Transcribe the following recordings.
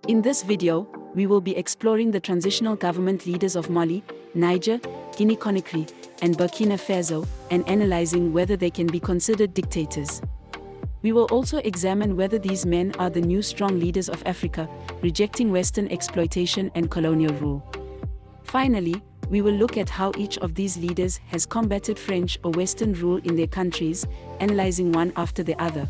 In this video, we will be exploring the transitional government leaders of Mali, Niger, Guinea Conakry, and Burkina Faso, and analyzing whether they can be considered dictators. We will also examine whether these men are the new strong leaders of Africa, rejecting Western exploitation and colonial rule. Finally, we will look at how each of these leaders has combated French or Western rule in their countries, analyzing one after the other.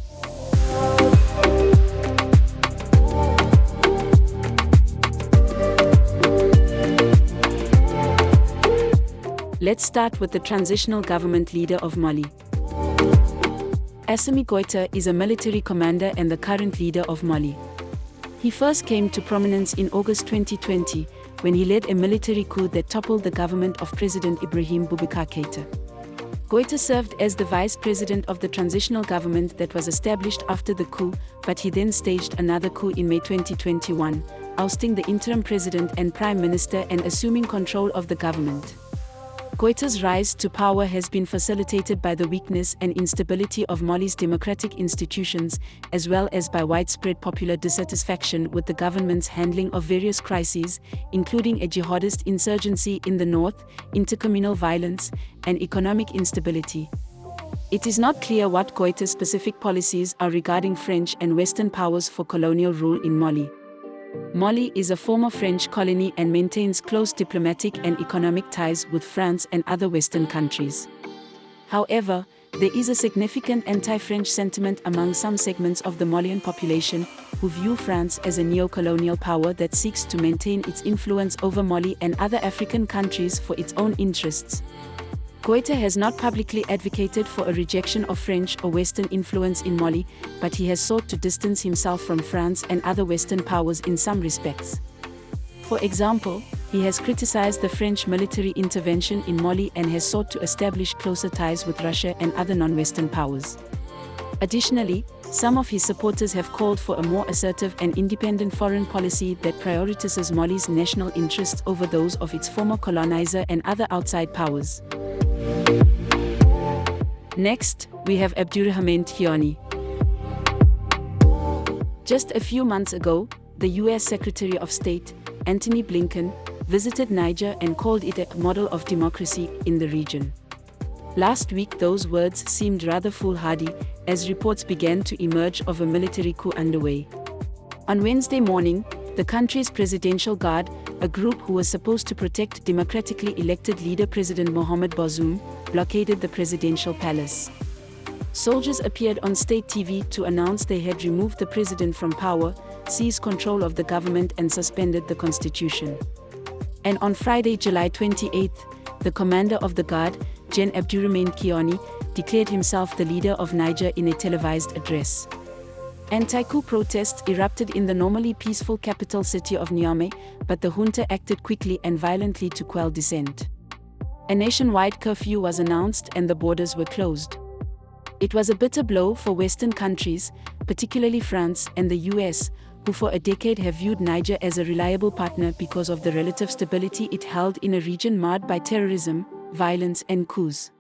Let's start with the transitional government leader of Mali. Assimi Goïta is a military commander and the current leader of Mali. He first came to prominence in August 2020, when he led a military coup that toppled the government of President Ibrahim Boubacar Keïta. Goïta served as the vice president of the transitional government that was established after the coup, but he then staged another coup in May 2021, ousting the interim president and prime minister and assuming control of the government. Goïta's rise to power has been facilitated by the weakness and instability of Mali's democratic institutions, as well as by widespread popular dissatisfaction with the government's handling of various crises, including a jihadist insurgency in the north, intercommunal violence, and economic instability. It is not clear what Goïta's specific policies are regarding French and Western powers for colonial rule in Mali. Mali is a former French colony and maintains close diplomatic and economic ties with France and other Western countries. However, there is a significant anti-French sentiment among some segments of the Malian population, who view France as a neo-colonial power that seeks to maintain its influence over Mali and other African countries for its own interests. Goïta has not publicly advocated for a rejection of French or Western influence in Mali, but he has sought to distance himself from France and other Western powers in some respects. For example, he has criticized the French military intervention in Mali and has sought to establish closer ties with Russia and other non-Western powers. Additionally, some of his supporters have called for a more assertive and independent foreign policy that prioritizes Mali's national interests over those of its former colonizer and other outside powers. Next, we have Abdourahmane Tiani. Just a few months ago, the US Secretary of State, Antony Blinken, visited Niger and called it a model of democracy in the region. Last week those words seemed rather foolhardy, as reports began to emerge of a military coup underway. On Wednesday morning, the country's presidential guard, a group who was supposed to protect democratically elected leader President Mohamed Bazoum, blockaded the presidential palace. Soldiers appeared on state TV to announce they had removed the president from power, seized control of the government and suspended the constitution. And on Friday, July 28, the commander of the guard, Gen. Abdourahmane Tiani, declared himself the leader of Niger in a televised address. Anti-coup protests erupted in the normally peaceful capital city of Niamey, but the junta acted quickly and violently to quell dissent. A nationwide curfew was announced and the borders were closed. It was a bitter blow for Western countries, particularly France and the US, who for a decade have viewed Niger as a reliable partner because of the relative stability it held in a region marred by terrorism, violence and coups.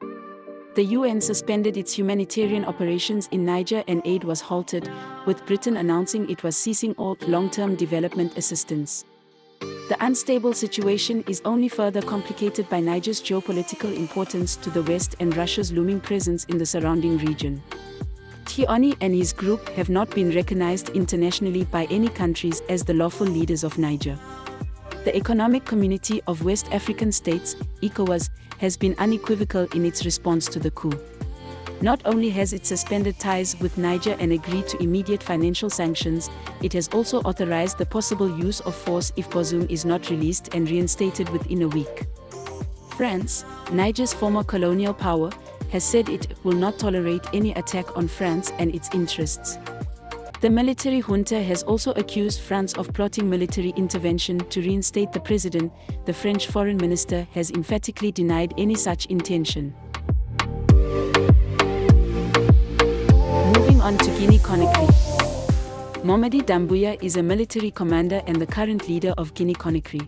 The UN suspended its humanitarian operations in Niger and aid was halted, with Britain announcing it was ceasing all long-term development assistance. The unstable situation is only further complicated by Niger's geopolitical importance to the West and Russia's looming presence in the surrounding region. Tiani and his group have not been recognized internationally by any countries as the lawful leaders of Niger. The Economic Community of West African States, ECOWAS, has been unequivocal in its response to the coup. Not only has it suspended ties with Niger and agreed to immediate financial sanctions, it has also authorized the possible use of force if Bazoum is not released and reinstated within a week. France, Niger's former colonial power, has said it will not tolerate any attack on France and its interests. The military junta has also accused France of plotting military intervention to reinstate the president. The French foreign minister has emphatically denied any such intention. Moving on to Guinea Conakry. Mamadi Doumbouya is a military commander and the current leader of Guinea Conakry.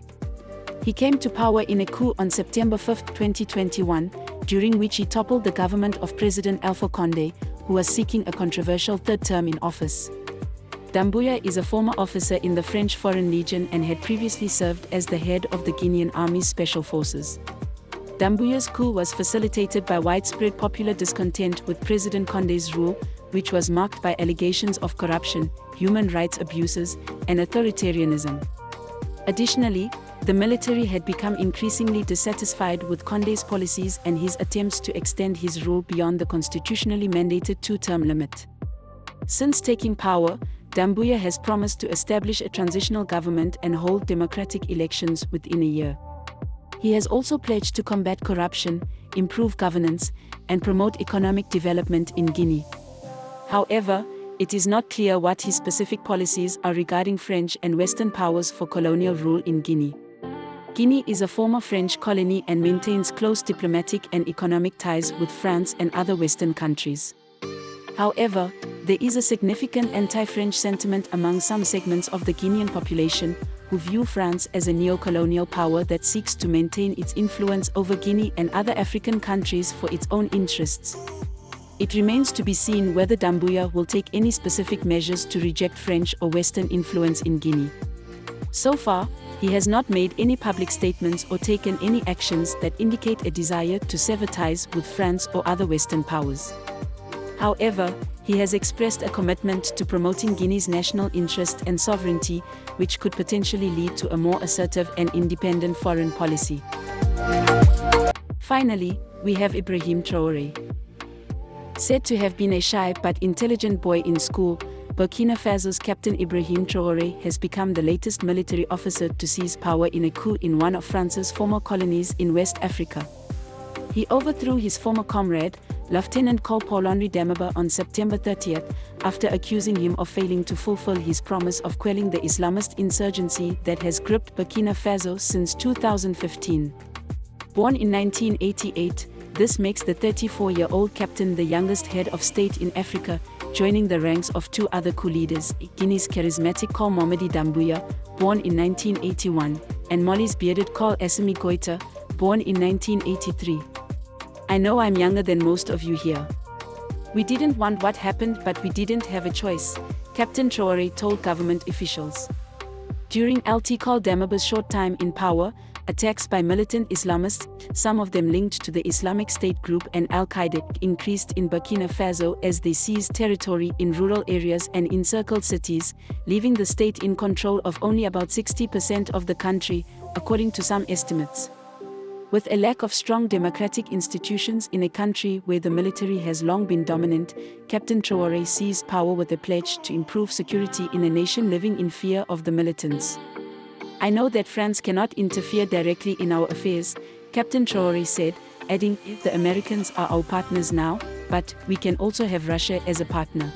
He came to power in a coup on September 5, 2021, during which he toppled the government of President Alpha Condé, who was seeking a controversial third term in office. Doumbouya is a former officer in the French Foreign Legion and had previously served as the head of the Guinean Army's Special Forces. Doumbouya's coup was facilitated by widespread popular discontent with President Condé's rule, which was marked by allegations of corruption, human rights abuses, and authoritarianism. Additionally, the military had become increasingly dissatisfied with Condé's policies and his attempts to extend his rule beyond the constitutionally mandated two-term limit. Since taking power, Doumbouya has promised to establish a transitional government and hold democratic elections within a year. He has also pledged to combat corruption, improve governance, and promote economic development in Guinea. However, it is not clear what his specific policies are regarding French and Western powers for colonial rule in Guinea. Guinea is a former French colony and maintains close diplomatic and economic ties with France and other Western countries. However, there is a significant anti-French sentiment among some segments of the Guinean population, who view France as a neo-colonial power that seeks to maintain its influence over Guinea and other African countries for its own interests. It remains to be seen whether Doumbouya will take any specific measures to reject French or Western influence in Guinea. So far, he has not made any public statements or taken any actions that indicate a desire to sever ties with France or other Western powers. However, he has expressed a commitment to promoting Guinea's national interest and sovereignty, which could potentially lead to a more assertive and independent foreign policy. Finally, we have Ibrahim Traoré. Said to have been a shy but intelligent boy in school, Burkina Faso's Captain Ibrahim Traoré has become the latest military officer to seize power in a coup in one of France's former colonies in West Africa. He overthrew his former comrade, Lieutenant Col Paul-Henri Damiba, on September 30th, after accusing him of failing to fulfill his promise of quelling the Islamist insurgency that has gripped Burkina Faso since 2015. Born in 1988, this makes the 34-year-old captain the youngest head of state in Africa, joining the ranks of two other coup leaders, Guinea's charismatic Col Mamadi Doumbouya, born in 1981, and Mali's bearded Col Assimi Goïta, born in 1983. I know I'm younger than most of you here. We didn't want what happened, but we didn't have a choice, Captain Traoré told government officials. During LT Col Damiba's short time in power, attacks by militant Islamists, some of them linked to the Islamic State group and Al-Qaeda, increased in Burkina Faso as they seized territory in rural areas and encircled cities, leaving the state in control of only about 60% of the country, according to some estimates. With a lack of strong democratic institutions in a country where the military has long been dominant, Captain Traoré seized power with a pledge to improve security in a nation living in fear of the militants. I know that France cannot interfere directly in our affairs, Captain Traoré said, adding, the Americans are our partners now, but we can also have Russia as a partner.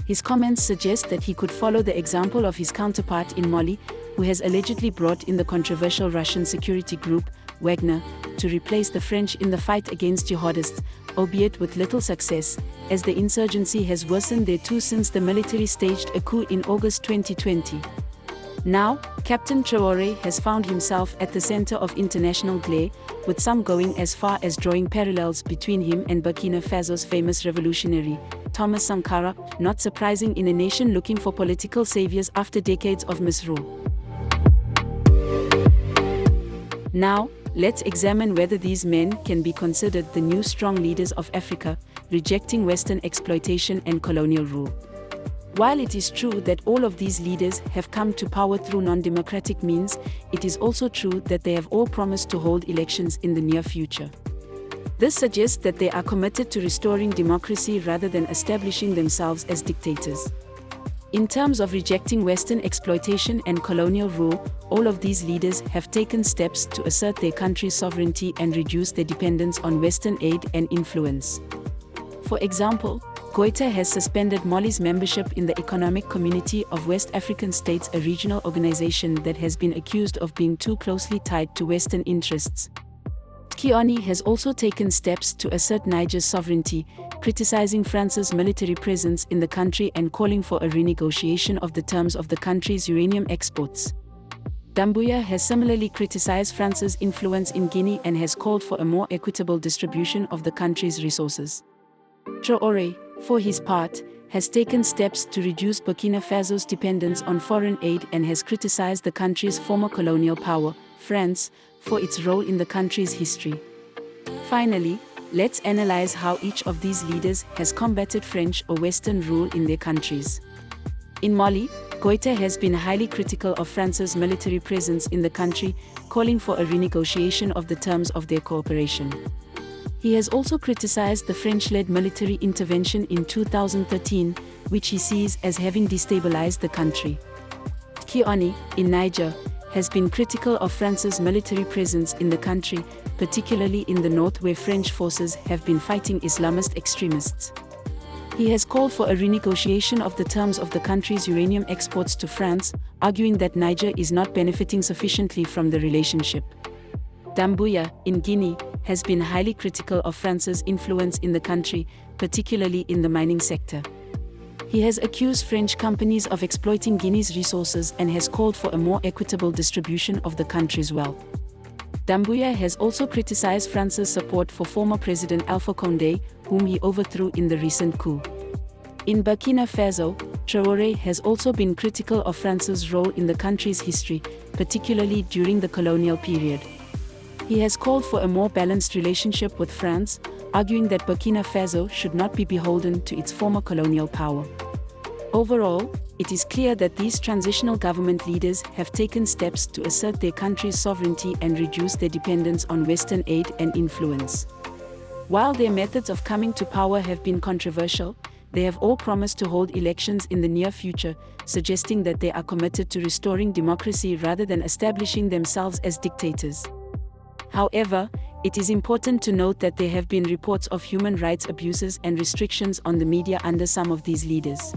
His comments suggest that he could follow the example of his counterpart in Mali, who has allegedly brought in the controversial Russian security group, Wagner, to replace the French in the fight against jihadists, albeit with little success, as the insurgency has worsened there too since the military staged a coup in August 2020. Now, Captain Traoré has found himself at the center of international glare, with some going as far as drawing parallels between him and Burkina Faso's famous revolutionary, Thomas Sankara, not surprising in a nation looking for political saviors after decades of misrule. Now, let's examine whether these men can be considered the new strong leaders of Africa, rejecting Western exploitation and colonial rule. While it is true that all of these leaders have come to power through non-democratic means, it is also true that they have all promised to hold elections in the near future. This suggests that they are committed to restoring democracy rather than establishing themselves as dictators. In terms of rejecting Western exploitation and colonial rule, all of these leaders have taken steps to assert their country's sovereignty and reduce their dependence on Western aid and influence. For example, Goïta has suspended Mali's membership in the Economic Community of West African States, a regional organization that has been accused of being too closely tied to Western interests. Kioni has also taken steps to assert Niger's sovereignty, criticizing France's military presence in the country and calling for a renegotiation of the terms of the country's uranium exports. Doumbouya has similarly criticized France's influence in Guinea and has called for a more equitable distribution of the country's resources. Traoré, for his part, has taken steps to reduce Burkina Faso's dependence on foreign aid and has criticized the country's former colonial power, France, for its role in the country's history. Finally, let's analyze how each of these leaders has combated French or Western rule in their countries. In Mali, Goïta has been highly critical of France's military presence in the country, calling for a renegotiation of the terms of their cooperation. He has also criticized the French-led military intervention in 2013, which he sees as having destabilized the country. Kioni, in Niger, has been critical of France's military presence in the country, particularly in the north where French forces have been fighting Islamist extremists. He has called for a renegotiation of the terms of the country's uranium exports to France, arguing that Niger is not benefiting sufficiently from the relationship. Doumbouya, in Guinea, has been highly critical of France's influence in the country, particularly in the mining sector. He has accused French companies of exploiting Guinea's resources and has called for a more equitable distribution of the country's wealth. Doumbouya has also criticized France's support for former President Alpha Condé, whom he overthrew in the recent coup. In Burkina Faso, Traoré has also been critical of France's role in the country's history, particularly during the colonial period. He has called for a more balanced relationship with France, arguing that Burkina Faso should not be beholden to its former colonial power. Overall, it is clear that these transitional government leaders have taken steps to assert their country's sovereignty and reduce their dependence on Western aid and influence. While their methods of coming to power have been controversial, they have all promised to hold elections in the near future, suggesting that they are committed to restoring democracy rather than establishing themselves as dictators. However, it is important to note that there have been reports of human rights abuses and restrictions on the media under some of these leaders.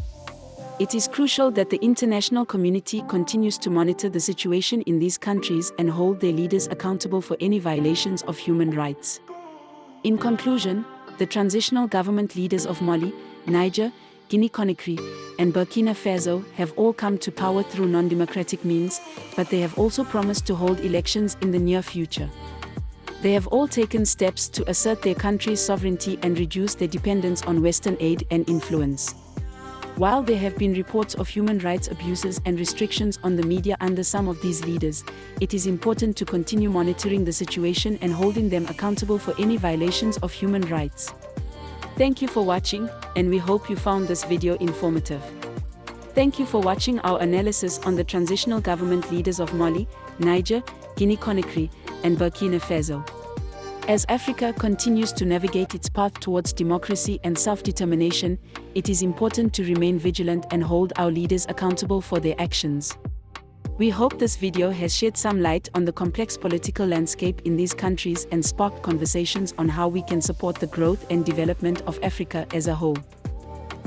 It is crucial that the international community continues to monitor the situation in these countries and hold their leaders accountable for any violations of human rights. In conclusion, the transitional government leaders of Mali, Niger, Guinea Conakry, and Burkina Faso have all come to power through non-democratic means, but they have also promised to hold elections in the near future. They have all taken steps to assert their country's sovereignty and reduce their dependence on Western aid and influence. While there have been reports of human rights abuses and restrictions on the media under some of these leaders, it is important to continue monitoring the situation and holding them accountable for any violations of human rights. Thank you for watching, and we hope you found this video informative. Thank you for watching our analysis on the transitional government leaders of Mali, Niger, Guinea Conakry, and Burkina Faso. As Africa continues to navigate its path towards democracy and self-determination, it is important to remain vigilant and hold our leaders accountable for their actions. We hope this video has shed some light on the complex political landscape in these countries and sparked conversations on how we can support the growth and development of Africa as a whole.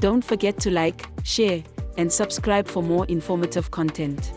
Don't forget to like, share, and subscribe for more informative content.